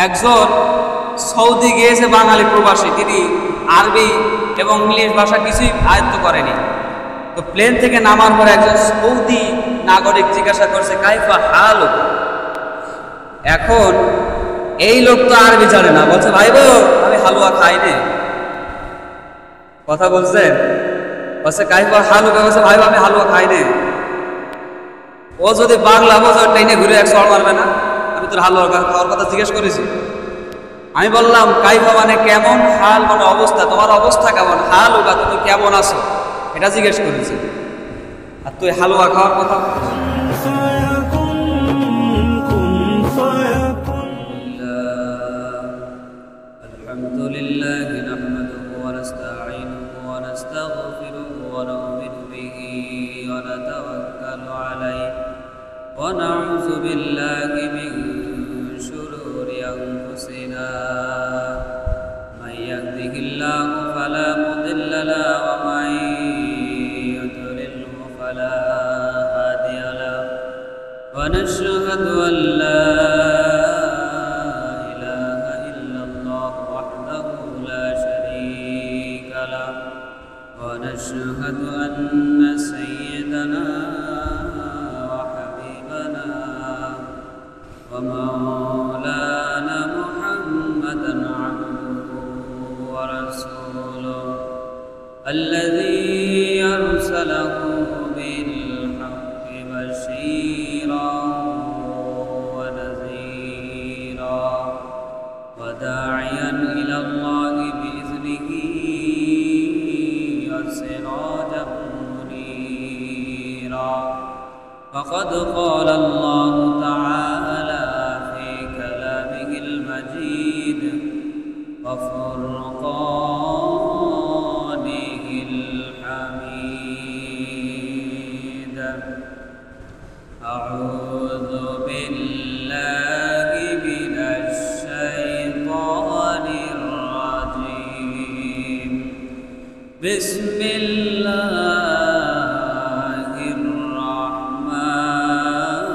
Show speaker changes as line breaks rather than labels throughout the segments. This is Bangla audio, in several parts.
একজন সৌদি গিয়েছে বাঙালি প্রবাসী, তিনি আরবি এবং ইংলিশ ভাষা কিছুই আয়ত্ত করেনি। তো প্লেন থেকে নামার পরে একজন সৌদি নাগরিক জিজ্ঞাসা করছে কাইফা হাল। এখন এই লোক তো আরবি জানে না, বলছে ভাই গো আমি হালুয়া খাইনি। কথা বলছেন? বলছে কাইফা হালুয়া, বলছে ভাই আমি হালুয়া খাইনি। ও যদি বাংলা বোঝে ট্রেনে ঘুরে এক চড় মারবে না? আমি তোর হালুয়া খাওয়ার কথা জিজ্ঞেস করেছি। আমি বললাম কাইফা মানে কেমন, হাল মানে অবস্থা, তোমার অবস্থা কেমন, হাল ওটা তুমি কেমন আছো এটা জিজ্ঞেস করেছি। আর তুই হালুয়া খাওয়ার কথা আলহামদুলিল্লাহ নাহমাদুহু ওয়া নাস্তাঈনুহু ওয়া নাস্তাগফিরুহু ওয়া নু'মিনু বিহি ওয়া নাতাওয়াক্কালু আলাইহি ওয়া নাউযু বিল্লাহি মিন শুরুরি আনফুসিনা মান ইয়াহদিহিল্লাহু ফালা মুদিল্লা লাহু ওয়া মান يضلل فلا هادي له ونشهد أن لا إله إلا الله وحده لا شريك له ونشهد أن سيدنا وحبيبنا ومولانا محمدا عبده ورسوله الذي أرسله بالحق بشيرا ونذيرا وداعيا إلى الله بإذنه وسراجا منيرا. فقد قال الله تعالى في كلامه المجيد وفرقانه الحميد. أعوذ بالله من الشيطان الرجيم. بسم الله الرحمن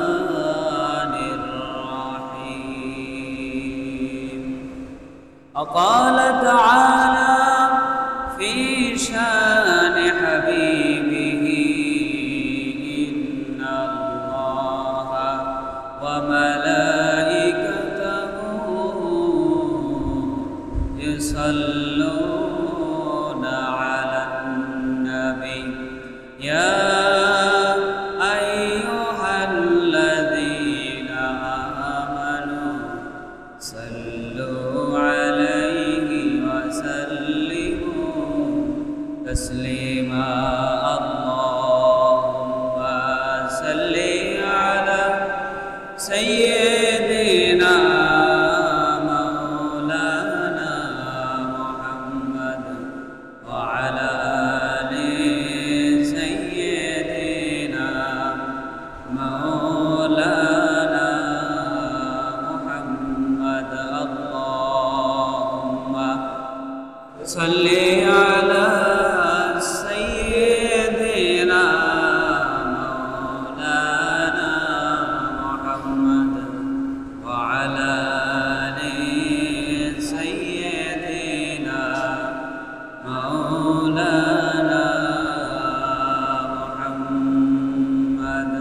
الرحيم. وقال تعالى في شان حبيبه إن الله وملائكته يصلون على النبي يا أيها الذين آمنوا صلوا عليه وسلموا تسليما. اللهم صل على سيدنا مولانا محمد وعلى آل سيدنا مولانا محمد. اللهم صل على سيدنا مولانا محمد وعلى آل سيدنا مولانا محمد.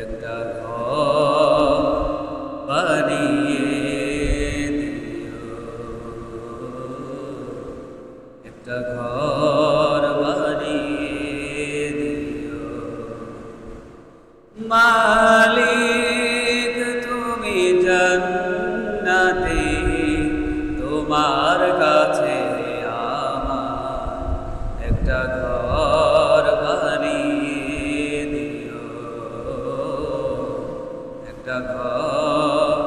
একটা ঘর বানিয়ে দিও, একটা ঘর বানিয়ে দিও। মালিক তুমি জান্নাতে, তোমার কাছে আমার একটা ঘর বানিয়ে দিও, একটা ঘর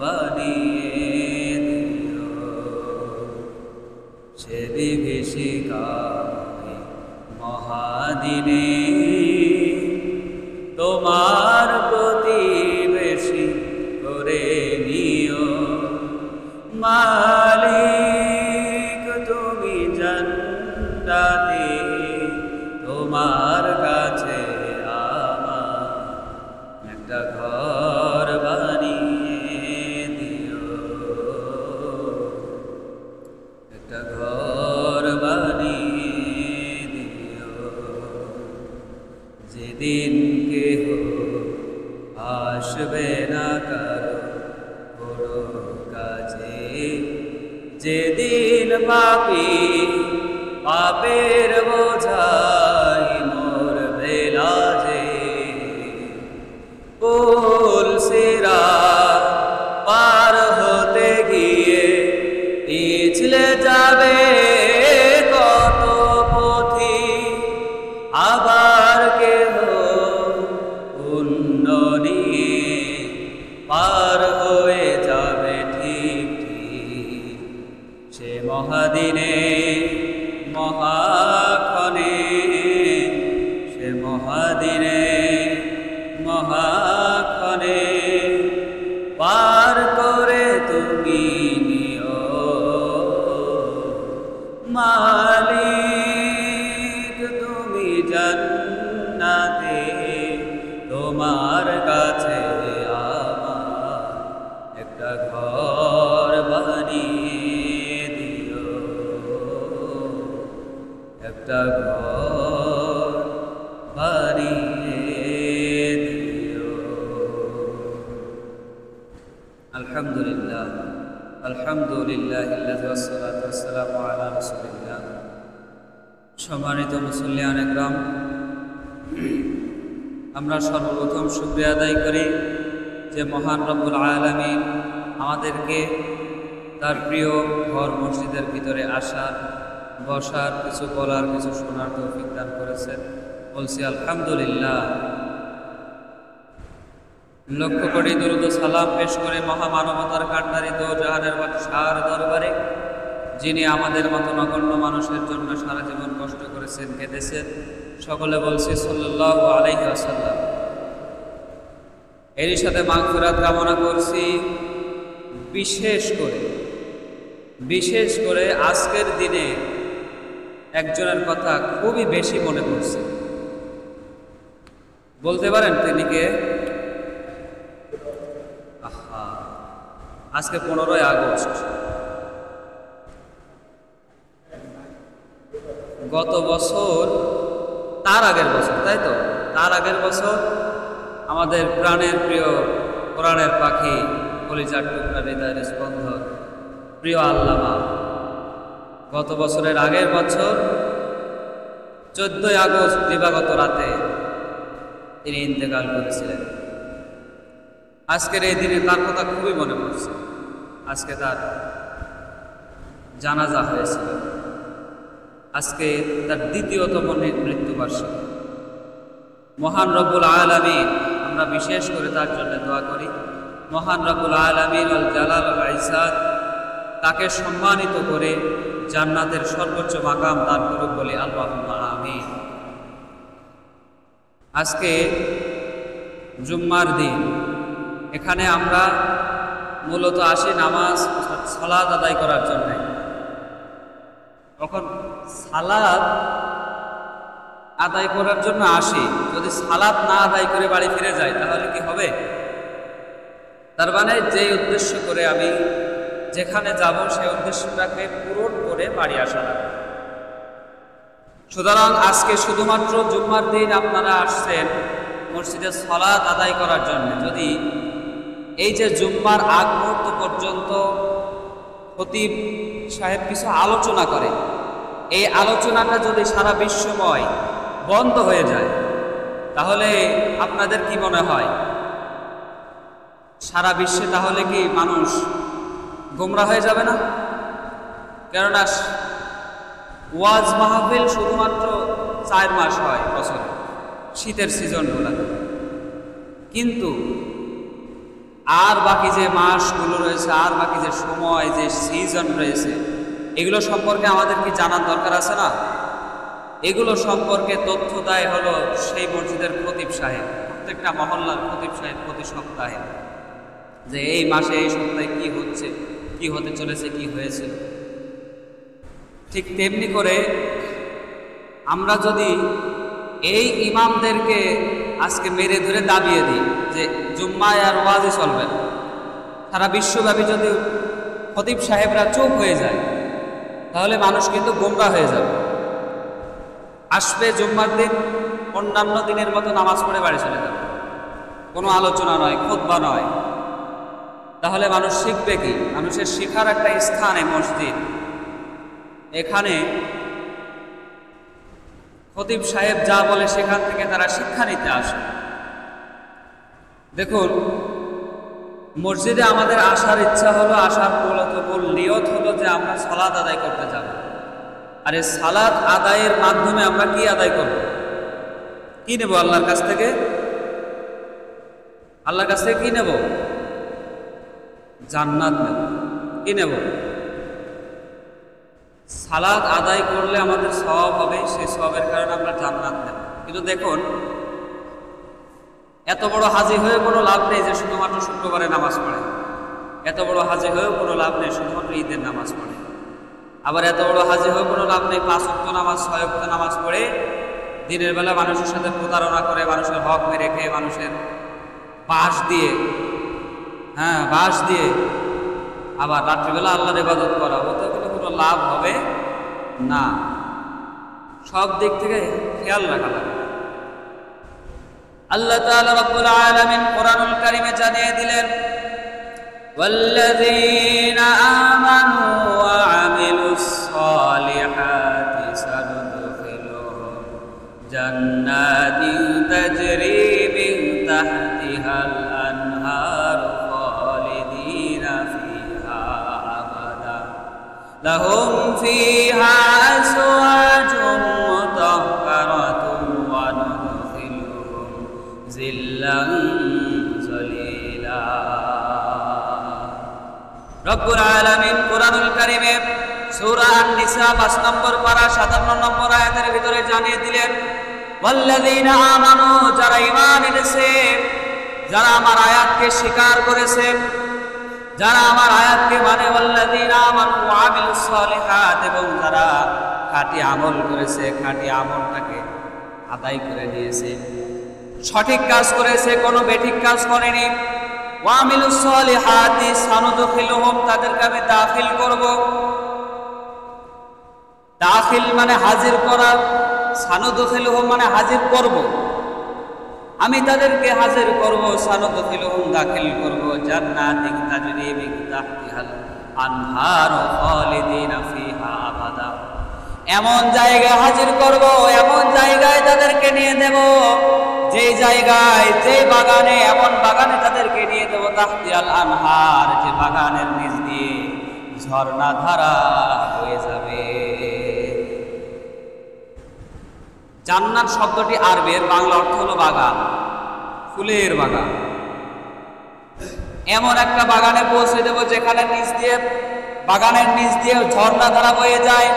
বানিয়ে দিও। সে বিভীষিকাময় মহাদিনে তোমার প্রতিবেশী করে নিও মালিক তুমি জান্নাতে তোমার কাছে আমার একটা ঘর বানিয়ে দিও একটা ঘর বানিয়ে দিও যেদিন কেহ আসবে না কারো কোনো কাজে যেদিন পাপী পাপের বোঝাই মোর বেলাজে পুল সিরাত পার হতে গিয়ে পিছলে যাবে কত পথি আবার কেহ পুণ্য নিয়ে পার হয়ে যাবে ঠিক ঠিক সে মহাদিনে মহাক্ষণে সে মহাদিনে মহাক্ষণে পার করে তুমি নিও মালিক তুমি জান্নাতে তোমার কাছে আমার একটা ঘর বানিয়ে দিও একটা ঘর বানিয়ে দিও আলহামদুলিল্লাহ আলহামদুলিল্লাহ ওয়াসসালাতু ওয়াসসালামু আলা রাসূলিল্লাহ। সম্মানিত মুসল্লিয়ান ইকরাম, আমরা সর্বপ্রথম শুকরিয়া আদায় করি যে মহান রব্বুল আলামিন আমাদেরকে তার প্রিয় ঘর মসজিদের ভিতরে আসার বসার কিছু বলার কিছু শোনার তৌফিক দান করেছেন। বলছি আলহামদুলিল্লাহ। লক্ষ কোটি দরুদ ও সালাম পেশ করে মহামানবতার কান্ডারি দো জাহানের বাদশার দরবারে যিনি আমাদের মতো নগণ্য মানুষের জন্য সারা জীবন কষ্ট করেছেন, কেঁদেছেন, সকলে বলছি সাল্লাল্লাহু আলাইহি ওয়াসাল্লাম। এরই সাথে মাগফিরাত কামনা করছি। বিশেষ করে আজকের দিনে একজনের কথা খুবই বেশি মনে পড়ছে। বলতে পারেন তিনি কে? আজকে 15ই আগস্ট। গত বছর তার আগের বছর, তাই তো, তার আগের বছর আমাদের প্রাণের প্রিয় কোরআনের পাখি, কলিজার টুকরা, হৃদয়ের স্পন্দন, প্রিয় আল্লামা গত বছরের আগের বছর 14ই আগস্ট দিবাগত রাতে তিনি ইন্তেকাল করেছিলেন। আজকের এই দিনে তার কথা খুবই মনে পড়ছে। আজকে তার জানাজা হয়েছিল। আজকে তার দ্বিতীয়তম মৃত্যুবার্ষিকী। মহান রব্বুল আলামিন, আমরা বিশেষ করে তার জন্য দোয়া করি, মহান রব্বুল আলামিন আল জালাল আল ইজ্জাত তাকে সম্মানিত করে জান্নাতের সর্বোচ্চ মাকাম দান করুক বলে আল্লাহুম্মা আমিন। আজকে জুম্মার দিন। এখানে আমরা মূলত আসি নামাজ সালাত আদায় করার জন্য। তখন সালাত আদায় করার জন্য আসি, যদি সালাত না আদায় করে বাড়ি ফিরে যাই তাহলে কি হবে? তার মানে যে উদ্দেশ্য করে আমি যেখানে যাব সেই উদ্দেশ্যটাকে পূরণ করে বাড়ি আসা লাগবে। সুতরাং আজকে শুধুমাত্র জুম্মার দিন আপনারা আসছেন মসজিদে সালাত আদায় করার জন্য। যদি এই যে জুম্মার আগ মুহূর্ত পর্যন্ত খতিব সাহেব কিছু আলোচনা করে, এই আলোচনাটা যদি সারা বিশ্বময় বন্ধ হয়ে যায় তাহলে আপনাদের কি মনে হয় সারা বিশ্বে তাহলে কি মানুষ গোমরা হয়ে যাবে না? কেননা ওয়াজ মাহফিল শুধুমাত্র 4 মাস হয় বছরে, শীতের সিজনগুলোতে, কিন্তু আর বাকি যে মাসগুলো রয়েছে, আর বাকি যে সময়, যে সিজন রয়েছে, এগুলো সম্পর্কে আমাদের কি জানার দরকার আছে না? এগুলো সম্পর্কে তথ্য দেয় হলো সেই মসজিদের খতিব সাহেব, প্রত্যেকটা মহল্লার খতিব সাহেব প্রতি সপ্তাহে, যে এই মাসে এই সপ্তাহে কি হচ্ছে, কি হতে চলেছে, কি হয়েছে। ঠিক তেমনি করে আমরা যদি এই ইমামদেরকে আজকে মেরে ধরে দাবিয়ে দিই যে জুম্মায় আর ওয়াজে চলবে না, সারা বিশ্বব্যাপী যদি খতিব সাহেবরা চুপ হয়ে যায়, তাহলে মানুষ কিন্তু গোমরা হয়ে যাবে। আসবে জুম্মার দিন, অন্যান্য দিনের মতো নামাজ পড়ে বাড়ি চলে যাবে, কোনো আলোচনা নয়, খুতবা নয়। তাহলে মানুষ শিখবে কি? মানুষের শিখার একটা স্থানে মসজিদ, এখানে খতিব সাহেব যা বলে সেখান থেকে তারা শিক্ষা নিতে আসে। দেখুন, মসজিদে আমাদের আসার ইচ্ছা হলো, আসার মূল নিয়ত হলো যে আমরা সালাত আদায় করতে যাব। আর এই সালাত আদায়ের মাধ্যমে আমরা কি আদায় করব? কি নেব আল্লাহর কাছ থেকে? আল্লাহর কাছ থেকে কি নেব? জান্নাত নেব। কি নেব? সালাত আদায় করলে আমাদের সওয়াব হবে, সেই সওয়াবের কারণে আমরা জান্নাত নেব। কিন্তু দেখুন, এত বড় হাজি হয়ে কোনো লাভ নেই যে শুধুমাত্র শুক্রবারে নামাজ পড়ে, এত বড় হাজি হয়েও কোনো লাভ নেই শুধুমাত্র ঈদের নামাজ পড়ে, আবার এত বড় হাজি হয়েও কোনো লাভ নেই 5 ওয়াক্ত নামাজ 6 ওয়াক্ত নামাজ পড়ে দিনের বেলা মানুষের সাথে প্রতারণা করে, মানুষের হক মেরে খেয়ে, মানুষের বাঁশ দিয়ে আবার রাত্রিবেলা আল্লাহর ইবাদত করা, ওতে কোনো লাভ হবে না। সব দিক থেকে খেয়াল রাখা লাগে। আল্লাহ তাআলা রাব্বুল আলামিন কোরআনুল কারীমে জানিয়ে দিলেন, ওয়াল্লাযীনা আমানু ওয়া আমিলুস সালিহাতি সানুদখিলুহুম জান্নাতিন তাজরি মিন তাহতিহাল আনহার খালিদিনা ফিহা আবাদা লাহুম ফিহা আজওয়াজুম মুতাহহারাতুন ওয়া নুদখিলুহুম জিল্লান যালিলা। রব্বুল আলামিন কোরআনুল কারীমে সূরা আন-নিসা 5 নম্বর পারা 57 নম্বর আয়াতের ভিতরে জানিয়ে দিলেন, ওয়াল্লাযীনা আমানু, যারা ঈমান এনেছে, যারা আমার আয়াতকে স্বীকার করেছে, যারা আমার আয়াতকে মানে, ওয়াল্লাযীনা আমানু ওয়া আমিলুস সালিহাত, এবং যারা খাঁটি আমল করেছে, খাঁটি আমলটাকে আদায় করে নিয়েছে, সঠিক কাজ করেছে, কোনো বেঠিক কাজ করেনি। ওয়া আমিলুস সালিহাতি সানুদখিলুহুম, তাদেরকে আমি দাখিল করব। দাখিল মানে হাজির করা, সানুদখিলুহুম মানে হাজির করব, আমি তাদেরকে হাজির করব, সানুদখিলুহুম দাখিল করব, জান্নাতিন তাজরি মিন তাহতিহাল আনহার খালিদিনা ফিহা আবাদা, এমন জায়গায় হাজির করব, এমন জায়গায় তাদেরকে নিয়ে দেব, যেই জায়গায়, যেই বাগানে, এমন বাগানে তাদেরকে নিয়ে দেব, তাহতিহাল আনহার, যে বাগানের নিচ দিয়ে ঝর্ণা ধারা হয়ে যাবে। জান্নাত শব্দটি আরবির, বাংলা অর্থ হলো বাগান, ফুলের বাগান। এমন একটা বাগানে পৌঁছে দেব যেখানে নিচ দিয়ে, বাগানের নিচ দিয়ে ঝর্ণা ধারা বয়ে যায়।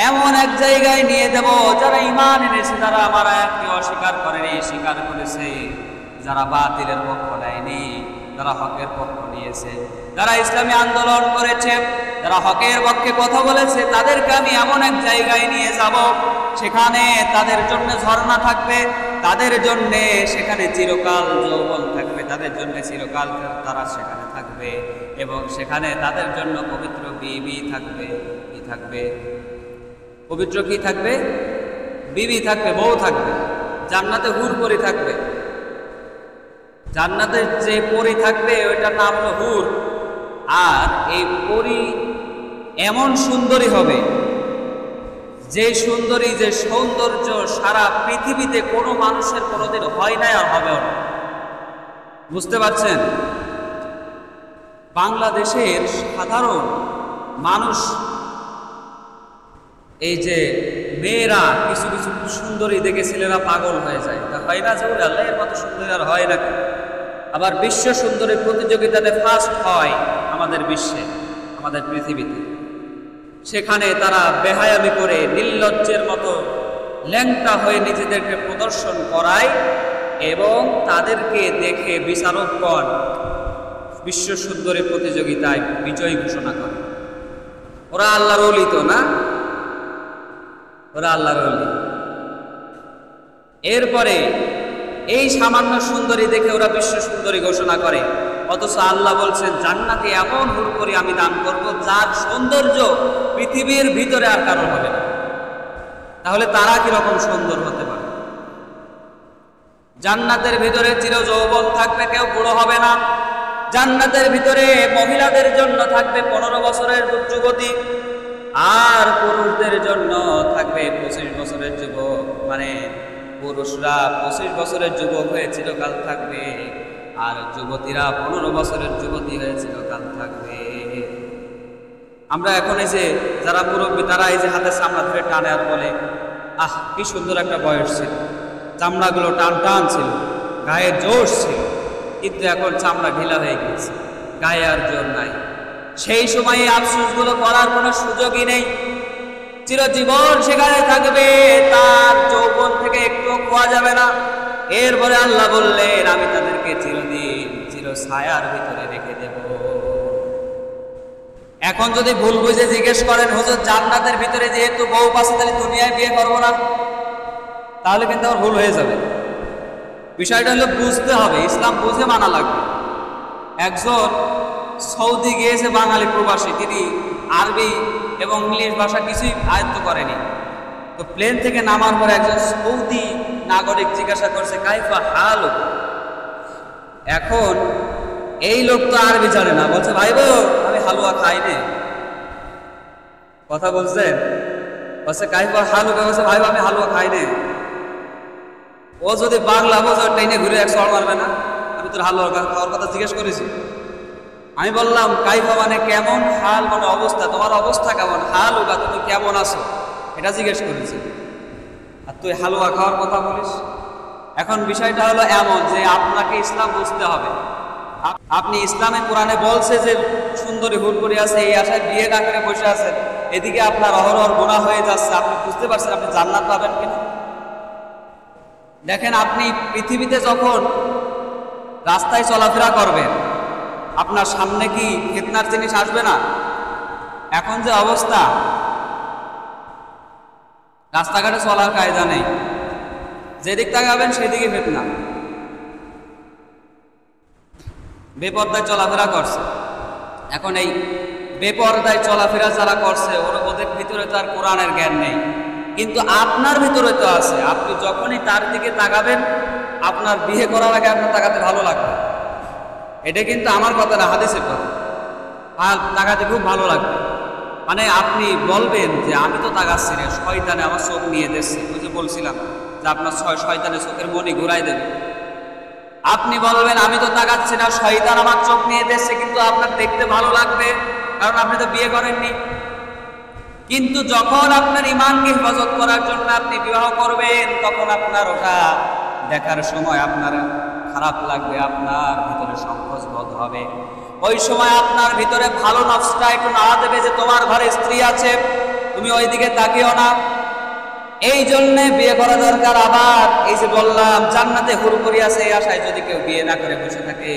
এমন এক জায়গায় নিয়ে দেব, যারা ঈমান এনেছে, যারা আমার আয়াতকে অস্বীকার করেনি, স্বীকার করেছে, যারা বাতিলের পক্ষ নেয়নি, যারা হকের পক্ষ নিয়েছে, যারা ইসলামী আন্দোলন করেছে, যারা হকের পক্ষে কথা বলেছে, তাদেরকে আমি এমন এক জায়গায় নিয়ে যাব, সেখানে তাদের জন্য ঝর্ণা থাকবে, তাদের জন্য সেখানে চিরকাল যৌবন থাকবে, তাদের জন্য চিরকাল তারা সেখানে থাকবে, এবং সেখানে তাদের জন্য পবিত্র বিবি থাকবে। কি থাকবে? পবিত্র কি থাকবে? বিবি থাকবে, বউ থাকবে। জান্নাতে হুর পরি থাকবে। জান্নাতে যে পরি থাকবে ওইটার নাম হলো হুর। আর এই পরি এমন সুন্দরী হবে, যে সুন্দরী, যে সৌন্দর্য সারা পৃথিবীতে কোনো মানুষের কোনোদিন হয় নাই আর হবেও না। বুঝতে পারছেন? বাংলাদেশের সাধারণ মানুষ, এই যে মেয়েরা কিছু কিছু সুন্দরী দেখে ছেলেরা পাগল হয়ে যায়, তা হয় না? যে আল্লাহ, এর মতো সুন্দরী আর হয় না। আবার বিশ্ব সুন্দরী প্রতিযোগিতাতে ফার্স্ট হয় আমাদের বিশ্বে, আমাদের পৃথিবীতে। সেখানে তারা বেহায়ামি করে নির্লজ্জের মতো ল্যাংটা হয়ে নিজেদেরকে প্রদর্শন করায় এবং তাদেরকে দেখে বিচারকগণ বিশ্ব সুন্দরী প্রতিযোগিতায় বিজয়ী ঘোষণা করে। ওরা আল্লাহর ওলি তো না, ওরা আল্লাহর ওলি। এরপরে এই সামান্য সুন্দরী দেখে ওরা বিশ্ব সুন্দরী ঘোষণা করে, অথচ আল্লাহ বলছেন জান্নাতে এমন হুড়কড়ি আমি দান করব যার সৌন্দর্য পৃথিবীর ভিতরে আর কারণ হবে না। তাহলে তারা কিরকম সুন্দর হতে পারে? জান্নাতের ভিতরে চির যৌবন থাকবে, কেউ বুড়ো হবে না। জান্নাতের ভিতরে মহিলাদের জন্য থাকবে 15 বছরের যুবতী, আর পুরুষদের জন্য থাকবে 25 বছরের যুবক। মানে পুরুষরা 25 বছরের যুবক হয়ে চিরকাল থাকবে, আর যুবতীরা 15 বছরের যুবতী হয়ে চিরকাল থাকবে। আমরা এখন এই যে যারা মুরব্বী তারা এই যে হাতের চামড়া ধরে টানে আর বলে, আহ কি সুন্দর একটা বয়স ছিল, চামড়াগুলো টান টান ছিল, গায়ে জোশ ছিল, কিন্তু এখন চামড়া ঢিলা হয়ে গেছে, গায়ে আর জোর নাই। সেই সময়ে আফসোসগুলো করার কোনো সুযোগই নেই, চিরজীবন সেখানে থাকবে, তার যৌবন থেকে একটু খোয়া যাবে না। এরপরে আল্লাহ বললেন আমি তাদেরকে চিরদিন চির ছায়ার ভিতরে রেখে দেব। এখন যদি ভুল বুঝে জিজ্ঞেস করেন হুজুর জান্নাতের ভিতরে যেহেতু বউ পাশে তাহলে দুনিয়ায় বিয়ে করবো না, তাহলে কিন্তু আমার ভুল হয়ে যাবে। বিষয়টা হলো বুঝতে হবে, ইসলাম বুঝে মানা লাগবে। একজন সৌদি গিয়েছে বাঙালি প্রবাসী, তিনি আরবি এবং ইংলিশ ভাষা কিছুই আয়ত্ত করেনি। তো প্লেন থেকে নামার পরে একজন সৌদি নাগরিক জিজ্ঞাসা করছে কাইফা হালু। এখন এই লোক তো আরবি জানে না, বলছে ভাই বো আমি হালুয়া খাই নে। কথা বলছেন? বলছে কাইফা হালু, বলছে ভাই আমি হালুয়া খাই নে। ও যদি বাংলা বোঝো ট্রেনে ঘুরে 100 মারবে না? আমি তোর হালুয়া খাওয়ার কথা জিজ্ঞেস করেছি। আমি বললাম কাইফা মানে কেমন, হাল মানে অবস্থা, তোমার অবস্থা কেমন, হাল বা তুমি কেমন আছো এটা জিজ্ঞেস করেছি, আর তুই হালুয়া খাওয়ার কথা বলিস। এখন বিষয়টা হলো এমন যে আপনাকে ইসলাম বুঝতে হবে। আপনি ইসলামে কোরআনে বলছে যে সুন্দরী হুড়কড়ি আছে, এই আশায় বিয়ে না করে বসে আছেন, এদিকে আপনার অহরহ গুনাহ হয়ে যাচ্ছে, আপনি বুঝতে পারছেন আপনি জান্নাত পাবেন কিনা? দেখেন আপনি পৃথিবীতে যখন রাস্তায় চলাফেরা করবেন আপনার সামনে কি ফিতনার জিনিস আসবে না? এখন যে অবস্থা, রাস্তাঘাটে চলার কায়দা নেই, যেদিক তাকাবেন সেদিকে ফিতনা। বেপরদায় চলাফেরা করছে। এখন এই বেপরদায় চলাফেরা যারা করছে ওদের ভিতরে তো আর কোরআনের জ্ঞান নেই, কিন্তু আপনার ভিতরে তো আছে। আপনি যখনই তার দিকে তাকাবেন আপনার বিয়ে করার আগে আপনার তাকাতে ভালো লাগবে। এটা কিন্তু আমার কথা না, হাদিসের কথা। আর তাকাতে খুব ভালো লাগবে, মানে আপনি বলবেন যে আমি তো তাকাচ্ছি না, শয়তানে আমার চোখ নিয়ে দিচ্ছে। ওই যে বলছিলাম যে আপনার শয়তানে চোখের মনি ঘুরাই দেবে। আপনি বলবেন আমি তো তাকাচ্ছি না, শয়তান আমার চোখ নিয়ে দিচ্ছে, কিন্তু আপনার দেখতে ভালো লাগবে, কারণ আপনি তো বিয়ে করেননি। কিন্তু যখন আপনার ইমানকে হেফাজত করার জন্য আপনি বিবাহ করবেন তখন আপনার ওটা দেখার সময় আপনার খারাপ লাগবে, আপনার ভিতরে সংকোচ বোধ হবে। ওই সময় আপনার ভিতরে ভালো নফসটা একটু নাড়া দেবে যে তোমার ঘরে স্ত্রী আছে, তুমি ওই দিকে তাকিও না। এই জন্যে বিয়ে করা দরকার। আবার এই যে বললাম জান্নাতে হুড়কড়ি আছে, এই আশায় যদি কেউ বিয়ে না করে বসে থাকে,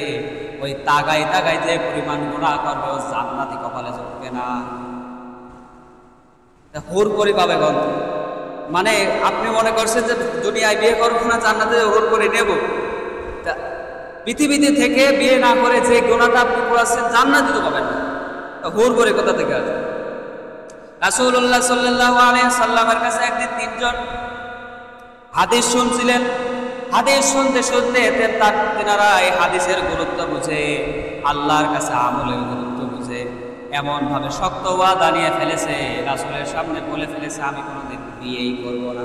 ওই তাগাই তাগাই যে পরিমাণ গুনাহ করবে ও জান্নাতি কপালে জুটবে না, হুড়কড়ি পাবে গন্ধ। মানে আপনি মনে করছেন যে দুনিয়ায় বিয়ে করবো না, জান্নাতে হুড়কড়ি নেব। পৃথিবীতে থেকে বিয়ে না করে যে গুনাহটা আপনি করেছেন জান্নাতে তো পাবেন না, হুড়কড়ি কোথা থেকে আসবে? রাসূলুল্লাহ সাল্লাল্লাহু আলাইহি সাল্লামের কাছে একদিন 3 জন হাদিস শুনছিলেন। হাদিস শুনতে শুনতে তেনারা এই হাদিসের গুরুত্ব বুঝে, আল্লাহর কাছে আমলের গুরুত্ব বুঝে এমন ভাবে শক্ত ওয়াদা নিয়ে ফেলেছে, রাসূলের সামনে বলে ফেলেছে আমি কোনোদিন বিয়েই করব না।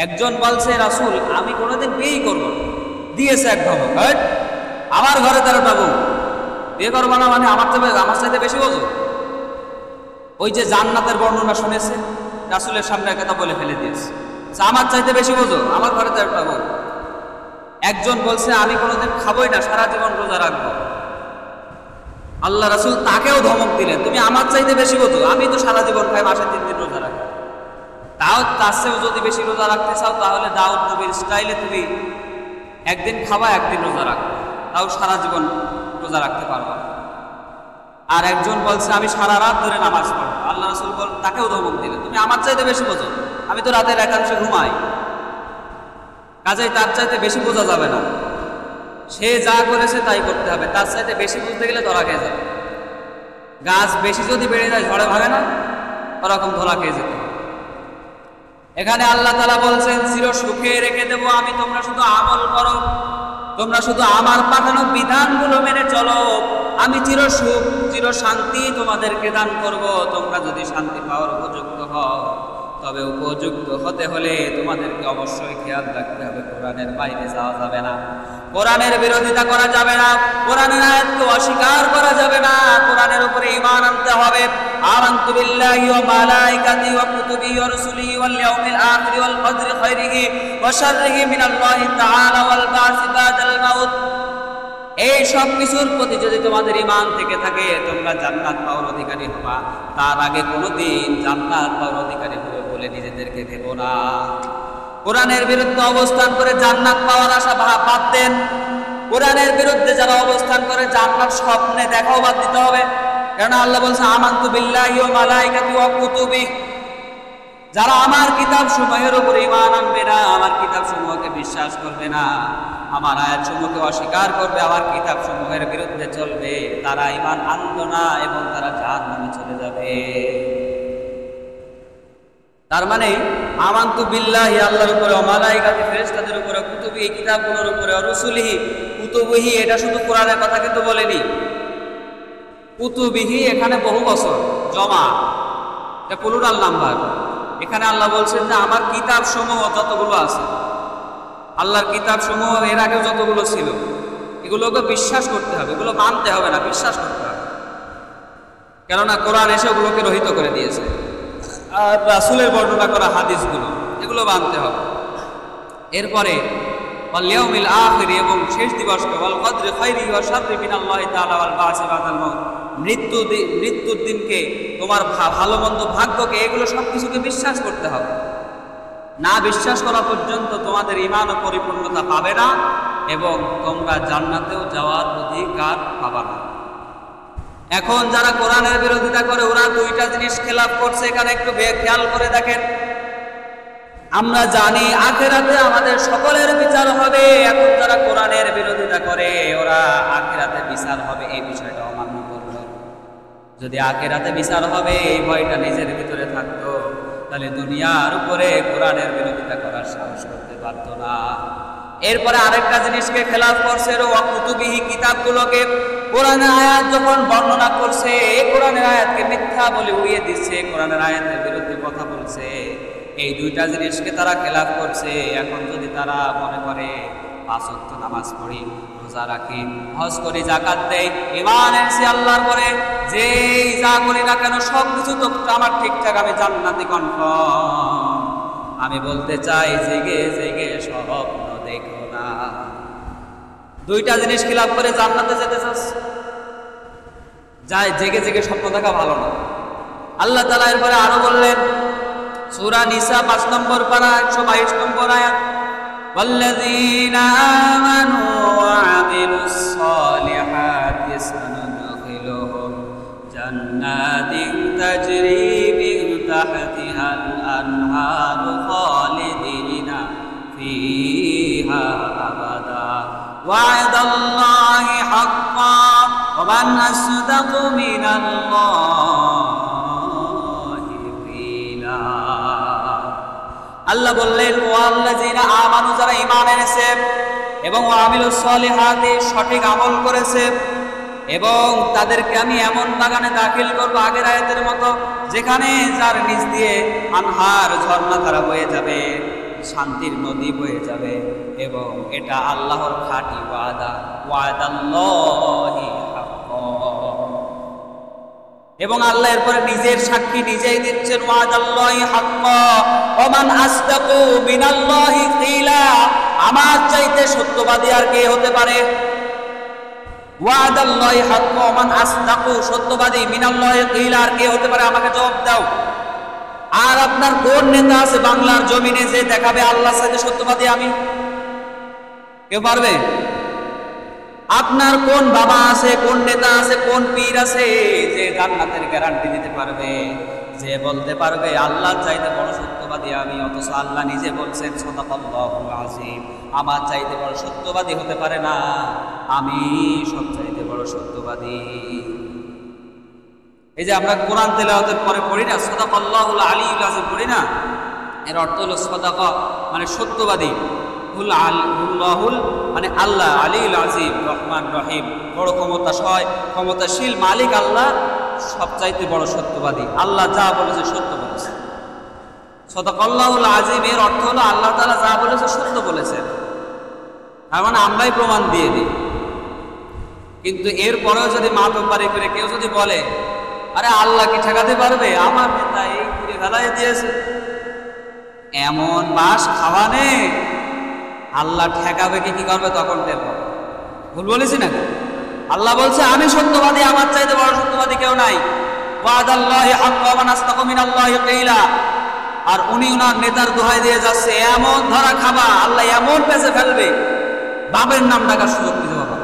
একজন বলছে রাসূল আমি কোনোদিন বিয়েই করব না, দিয়েছে এক ধমক, আমার ঘরে 13টা বউ, বিয়ে করবো না মানে আমার চাইতে বেশি বোঝো। ওই যে জান্নাতের বর্ণনা শুনেছে, রাসূলের সামনে কথা বলে ফেলে দিয়েছে, আমার চাইতে বেশি বোঝো, আমার ঘরে 13টা বউ। একজন বলছে আমি কোনোদিন খাবোই না, সারা জীবন রোজা রাখবো। আল্লাহ রাসূল তাকেও ধমক দিলেন, তুমি আমার চাইতে বেশি বোঝো, আমি তো সারা জীবন খাই, মাসে 3 দিন রোজা রাখি। তাও তার চেয়েও যদি বেশি রোজা রাখতে চাও তাহলে দাউদ নবীর স্টাইলে তুমি একদিন খাবা, একদিন রোজা রাখবে, তাও সারা জীবন রোজা রাখতে পারবা। আর একজন বলছে আমি সারা রাত ধরে নামাজ পড়ব। আল্লাহ রাসূল তাকেও ধমক দিলেন, তুমি আমার চাইতে বেশি বোঝো, আমি তো রাতের একাংশে ঘুমাই, কাজেই তার চাইতে বেশি বোঝা যাবে না, সে যা করেছে তাই করতে হবে, তার চাইতে বেশি বুঝতে গেলে ধরা খেয়ে যাবে। গাছ বেশি যদি বেড়ে যায় ঝড়ে ভাঙে না, ওরকম ধরা খেয়ে যেতে হবে। এখানে আল্লাহ তাআলা বলছেন চির সুখে রেখে দেব আমি, তোমরা শুধু আমল করো, তোমরা শুধু আমার পাঠানো বিধানগুলো মেনে চলো, আমি চির সুখ চির শান্তি তোমাদেরকে দান করব। তোমরা যদি শান্তি পাওয়ার উপযুক্ত হও, তবে উপযুক্ত হতে হলে তোমাদেরকে অবশ্যই খেয়াল রাখতে হবে কোরআনের বাইরে যাওয়া যাবে না, কোরআনের বিরোধিতা করা যাবে না, কোরআনের আয়াতকে অস্বীকার করা যাবে না, কোরআনের উপরে ঈমান আনতে হবে। আমানতু বিল্লাহি ওয়া মালাইকাতিহি ওয়া কুতুবিহি ওয়া রুসুলিহি ওয়াল ইয়াউমিল আখির ওয়াল কদরি খাইরিহি ওয়া শাররিহি মিনাল্লাহি তাআলা ওয়াল বা'সি বাদাল মাউত। এই সব কিছুর প্রতি যদি তোমাদের ঈমান থেকে থাকে, তোমরা জান্নাত পাওয়ার অধিকারী হবা। তার আগে কোনোদিন জান্নাত পাওয়ার অধিকারী হবে বলে নিজেদেরকে দেব না। কোরআনের বিরুদ্ধে অবস্থান করে জান্নাত পাওয়ার আশা বাদ দেন। কোরআনের বিরুদ্ধে যারা অবস্থান করে জান্নাত স্বপ্নে দেখাও বাদ দিতে হবে। কারণ আল্লাহ বলছে আমানতু বিল্লাহি ওয়া মালাইকাতিহি ওয়া কুতুবিহি, যারা আমার কিতাব সমূহের উপর ঈমান আনবে না, আমার কিতাব সমূহকে বিশ্বাস করবে না, আমার আয়াত সমূহকে অস্বীকার করবে, আমার কিতাব সমূহের বিরুদ্ধে চলবে, তারা ঈমান আনলো না এবং তারা জাহান্নামে চলে যাবে। তার মানে আমানতু বিল্লাহি আল্লাহর উপরে, ওয়া মালাইকাতিহি ফেরেশতাদের উপরে, কুতুবিহি কিতাবগুলোর উপরে, ওয়া রুসুলিহি কুতুবিহি এটা শুধু কোরআনের কথা কিন্তু বলেনি, কুতুবিহি এখানে বহু বছর জমা, এটা প্লুরাল নাম্বার। এখানে আল্লাহ বলছেন যে আমার কিতাব সমূহ যতগুলো আছে, আল্লাহর কিতাব সমূহ এর আগে যতগুলো ছিল, এগুলোকে বিশ্বাস করতে হবে, এগুলো মানতে হবে না, বিশ্বাস করতে হবে। কেননা কোরআন এসে ওগুলোকে রহিত করে দিয়েছে। আর রাসূলের বর্ণনা করা হাদিসগুলো, এগুলো মানতে হবে। এরপরে ওয়াল ইয়াউমিল আখির এবং শেষ দিবসকে, ওয়াল কদরি খাইরিহি ওয়া শাররিহি মিনাল্লাহি তাআলা ওয়াল বা'সি বাদাল মাউত, মৃত্যুর দিনকে, তোমার ভালো মন্দ ভাগ্যকে, এগুলো সব কিছুকে বিশ্বাস করতে হবে। না বিশ্বাস করা পর্যন্ত তোমাদের ঈমান ও পরিপূর্ণতা পাবে না এবং তোমরা জান্নাতেও যাওয়ার অধিকার পাবে না। এখন যারা কোরআনের বিরোধিতা করে ওরা দুইটা জিনিস খেলাফ করছে, এখানে একটু খেয়াল করে দেখেন। আমরা জানি আখিরাতে আমাদের সকলের বিচার হবে, এখন যারা কোরআনের বিরোধিতা করে ওরা আখিরাতে বিচার হবে এই বিষয়টা অমান্য করল। যদি আখিরাতে বিচার হবে এই ভয়টা নিজের ভিতরে থাকতো, তাহলে দুনিয়ার উপরে কোরআনের বিরোধিতা করার সাহস করতে পারত না। এরপরে আরেকটা জিনিসকে খেলাফ করছে, ওয়া কুতুবিহি কিতাবগুলোকে, কোরআনের আয়াত যখন বর্ণনা করছে কোরআনের আয়াতকে মিথ্যা বলে উড়িয়ে দিচ্ছে, কোরআনের আয়াতের বিরুদ্ধে কথা বলছে, এই দুইটা জিনিসকে তারা খেলাফ করছে। এখন যদি তারা মনে করে 5 ওয়াক্ত নামাজ পড়ি, রোজা রাখি, হজ করি, যাকাত দেই, ঈমান এনেছি আল্লাহর পরে, যেই যা করি না কেন সব কিছু তো আমার ঠিকঠাক, আমি জান্নাতি কনফার্ম, আমি বলতে চাই জেগে জেগে স্বপ্ন দেখো না। দুইটা জিনিস খিলাফ করে জান্নাতে যেতে চাস, যাই জেগে জেগে স্বপ্ন দেখা ভালো না। আল্লাহ তাআলা এরপরে আরো বললেন, সূরা নিসা 5 নম্বর পারা 122 নম্বর আয়াত, ওয়াল্লাযীনা আমানু ওয়া আমিলুস সালিহাতি সানুদখিলুহুম জান্নাতিন তাজরি মিন তাহতিহাল আনহারু খালিদিনা ফিহা আবাদা ওয়া'দাল্লাহি হাক্কান ওয়া মান আসদাকু মিনাল্লাহি কিলা। আল্লাহ বললেন ওয়াল্লাযীনা আমানু, যারা ঈমান এনেছে এবং ওয়া আমিলুস সালিহাতি সঠিক আমল করেছে, এবং তাদেরকে আমি এমন বাগানে দাখিল করব আগের আয়াতের মতো, যেখানে যার নিচ দিয়ে আনহার ঝর্ণা ধারা বয়ে যাবে, শান্তির নদী বয়ে যাবে, এবং এটা আল্লাহর খাঁটি ওয়াদা, ওয়াদাল্লাহি হাক্কান। এবং আল্লাহ এরপরে নিজের সাক্ষী নিজেই দিচ্ছেন, ওয়াদাল্লাহি হাক্কান ওয়া মান আসদাকু মিনাল্লাহি কিলা, আমার চাইতে সত্যবাদী আর কে হতে পারে? ওয়াদাল্লাহি হাক্কু ওয়া মান আসদাকু, সত্যবাদী, মিনাল্লাহি কিলা, আর কে হতে পারে আমাকে জবাব দাও। আর আপনার কোন নেতা আছে বাংলার জমিনে যে দেখাবে আল্লাহর সাথে সত্যবাদী আমি? কেউ পারবে? আপনার কোন বাবা আছে, কোন নেতা আছে, কোন পীর আছে যে জান্নাতের গ্যারান্টি দিতে পারবে, যে বলতে পারবে আল্লাহর চাইতে বড় সত্যবাদী আমি? অথচ আল্লাহ নিজে বলছেন সাদাকাল্লাহুল আযীম, আমার চাইতে বড় সত্যবাদী হতে পারে না, আমি সব চাইতে বড় সত্যবাদী। এই যে আমরা কোরআন তেলাওয়াতের পরে পড়ি না সাদাকাল্লাহুল আলিয়্যুল আযীম পড়ি না, এর অর্থ হলো সাদাকা মানে সত্যবাদী, হুল মানে আল্লাহ, আলিউল আযীম রহমান রহিম, বড় ক্ষমতাশীল মালিক আল্লাহ সবচাইতে বড় সত্যবাদী। আল্লাহ যা বলেছে সত্য বলেছে। সাদাকাল্লাহুল আযীম এর অর্থ হলো আল্লাহ তাআলা যা বলেছে সত্য বলেছেন, তার মানে আমরাই প্রমাণ দিয়ে দিই। কিন্তু এরপরেও যদি মাতব্বরি করে কেউ যদি বলে আরে আল্লাহ কি ঠেকাতে পারবে, আমার নেতা এই করে ফেলাই দিয়েছে, এমন বাস খাওয়ানে আল্লাহ ঠেকাবে কি করবে তখন টের পাবে। ভুল বলেছি নাকি? আল্লাহ বলছে আমি সত্যবাদী, আমার চাইতে বড় সত্যবাদী কেউ নাই। ওয়াদাল্লাহি হাক্কু ওয়া মান আসদাকু মিনাল্লাহি কিলা, আর উনি ওনার নেতার দোহাই দিয়ে যাচ্ছে এমন ধরা খাবা, আল্লাহ এমন পেছে ফেলবে বাবের নাম ডাকার সুযোগ দিতে পারবে।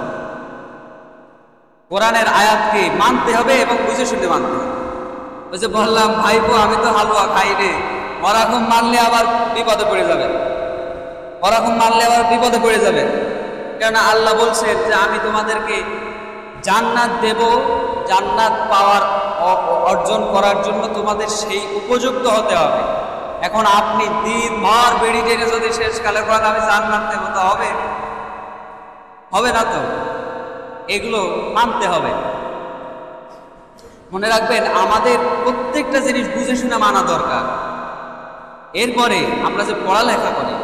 কোরআনের আয়াতকে মানতে হবে এবং বুঝে শুনে মানতে হবে। ওই যে বললাম ভাইপো আমি তো হালুয়া খাই রে, ওরকম মানলে আবার বিপদে পড়ে যাবে, ওরকম মানলে আবার বিপদে পড়ে যাবে। কেননা আল্লাহ বলছেন যে আমি তোমাদেরকে জান্নাত দেব, জান্নাত পাওয়ার অর্জন করার জন্য তোমাদের সেই উপযুক্ত হতে হবে। এখন আপনি দিনভর বেড়ি টেনে যদি শেষকালে পর আমি জান্নাত দেব তো হবে? হবে না তো। এগুলো মানতে হবে। মনে রাখবেন আমাদের প্রত্যেকটা জিনিস বুঝে শুনে মানা দরকার। এরপরে আমরা যে পড়ালেখা করি,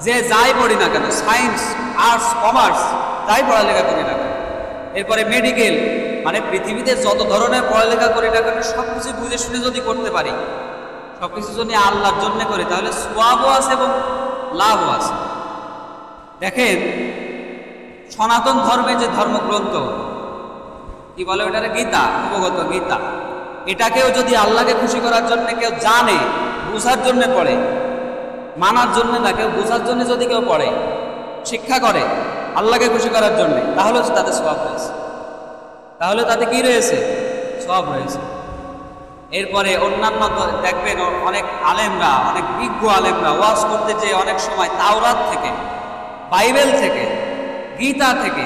যে যাই পড়ি না কেন, সায়েন্স, আর্টস, কমার্স, যাই পড়ালেখা করি না কেন, এরপরে মেডিকেল, মানে পৃথিবীতে যত ধরনের পড়ালেখা করি না কেন সব কিছু বুঝে শুনে যদি করতে পারি, সব কিছু যদি আল্লাহর জন্য করি, তাহলে সওয়াবও আছে এবং লাভও আছে। দেখেন সনাতন ধর্মে যে ধর্মগ্রন্থ কি বলে ওটারে, গীতা, ভগবত গীতা, এটাকেও যদি আল্লাহকে খুশি করার জন্য কেউ জানে, বুঝার জন্য পড়ে, মানার জন্য না, কেউ বুঝার জন্য যদি কেউ পড়ে, শিক্ষা করে আল্লাহকে খুশি করার জন্য, তাহলে তাতে সওয়াব রয়েছে, তাহলে তাতে কি রয়েছে? সওয়াব রয়েছে। এরপরে অন্যান্য দেখবেন অনেক আলেমরা, অনেক বিজ্ঞ আলেমরা ওয়াজ করতে যে অনেক সময় তাওরাত থেকে, বাইবেল থেকে, গীতা থেকে,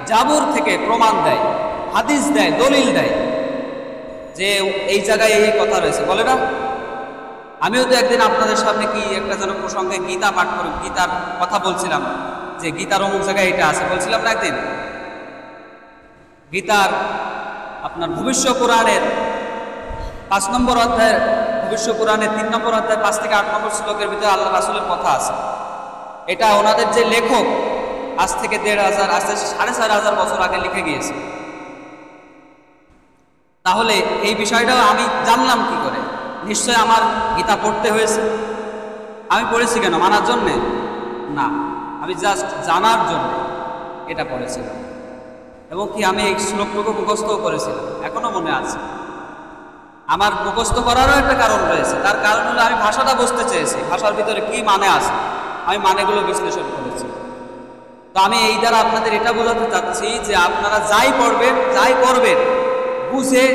জাবুর থেকে প্রমাণ দেয়, হাদিস দেয়, দলিল দেয় যে এই জায়গায় এই কথা রয়েছে, বলে না? আমিও তো একদিন আপনাদের সামনে কি একটা যেন প্রসঙ্গে গীতা পাঠ করি, গীতার কথা বলছিলাম যে গীতার অমুক জায়গায় এটা আছে, বলছিলাম না একদিন? গীতার আপনার ভবিষ্য পুরাণের 5 নম্বর অধ্যায়ের, ভবিষ্য পুরাণের 3 নম্বর অধ্যায় 5 থেকে 8 নম্বর শ্লোকের ভিতরে আল্লাহ রাসূলের কথা আছে। এটা ওনাদের যে লেখক আজ থেকে 1500, আজ থেকে 4500 বছর আগে লিখে গিয়েছে। তাহলে এই বিষয়টাও আমি জানলাম কি করে? নিশ্চয় আমার গীতা পড়তে হয়েছে। আমি পড়েছি কেন? মানার জন্যে না, আমি জাস্ট জানার জন্য এটা পড়েছিলাম। এবং কি আমি এই শ্লোকটুকু মুখস্থও করেছিলাম, এখনো মনে আছে। আমার মুখস্থ করারও একটা কারণ রয়েছে, তার কারণ হলো আমি ভাষাটা বুঝতে চেয়েছি, ভাষার ভিতরে কি মানে আছে, আমি মানেগুলো বিশ্লেষণ করেছি। তো আমি এই দ্বারা আপনাদের এটা বোঝাতে চাচ্ছি যে আপনারা যাই পড়বেন, যাই করবেন, বুঝে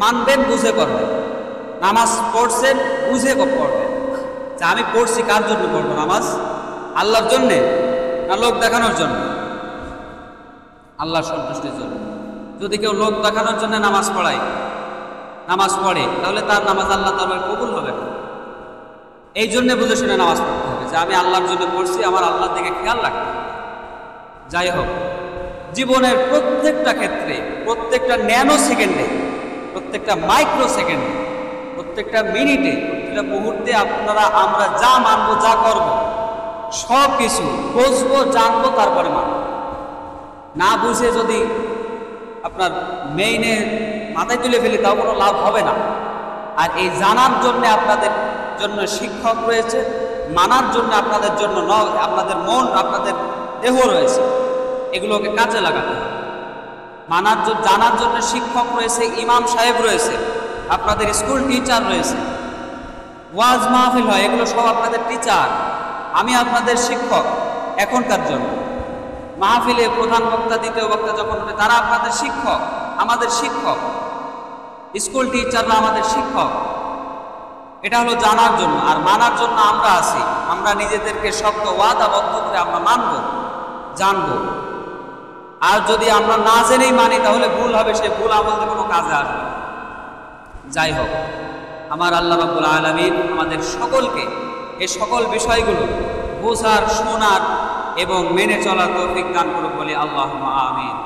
মানবেন, বুঝে করবেন। নামাজ পড়ছেন, বুঝে পড়বেন যে আমি পড়ছি কার জন্য পড়বো নামাজ? আল্লাহর জন্যে না লোক দেখানোর জন্য? আল্লাহর সন্তুষ্টির জন্য। যদি কেউ লোক দেখানোর জন্য নামাজ পড়ে, তাহলে তার নামাজ আল্লাহ দরবারে কবুল হবে না। এই জন্য বুঝে শুনে নামাজ পড়তে হবে যে আমি আল্লাহর জন্য পড়ছি, আমার আল্লাহর দিকে খেয়াল রাখতে হবে। যাই হোক, জীবনের প্রত্যেকটা ক্ষেত্রে, প্রত্যেকটা ন্যানো সেকেন্ডে, প্রত্যেকটা মাইক্রো সেকেন্ডে, প্রত্যেকটা মিনিটে, প্রত্যেকটা মুহূর্তে আমরা যা মানবো, যা করব, সব কিছু বুঝবো, জানবো, তারপরে মানব। না বুঝে যদি আপনার মেইনে মাথায় তুলে ফেলি তাও কোনো লাভ হবে না। আর এই জানার জন্য আপনাদের জন্য শিক্ষক রয়েছে, মানার জন্য আপনাদের জন্য আপনাদের মন, আপনাদের দেহ রয়েছে। এগুলোকে কাজে লাগাতে হবে। জানার জন্য শিক্ষক রয়েছে, ইমাম সাহেব রয়েছে, আপনাদের স্কুল টিচার রয়েছে, ওয়াজ মাহফিল হয়, এগুলো সব আপনাদের টিচার। আমি আপনাদের শিক্ষক এখনকার জন্য। মাহফিলে প্রধান বক্তা, দ্বিতীয় বক্তা যখন হবে, তারা আপনাদের শিক্ষক, আমাদের শিক্ষক। স্কুল টিচাররা আমাদের শিক্ষক। এটা হলো জানার জন্য। আর মানার জন্য আমরা আছি। আমরা নিজেদেরকে শক্ত ওয়াদাবদ্ধ করে আমরা মানব, জানব। আর যদি আমরা না জেনেই মানি তাহলে ভুল হবে, সে ভুল আমাদের কোনো কাজে আসবে। যাই হোক, আমার আল্লাহ রাব্বুল আলামিন আমাদের সকলকে এই সকল বিষয়গুলো বোঝার, শোনার এবং মেনে চলার তৌফিক দান করুক বলে আল্লাহুম্মা আমিন।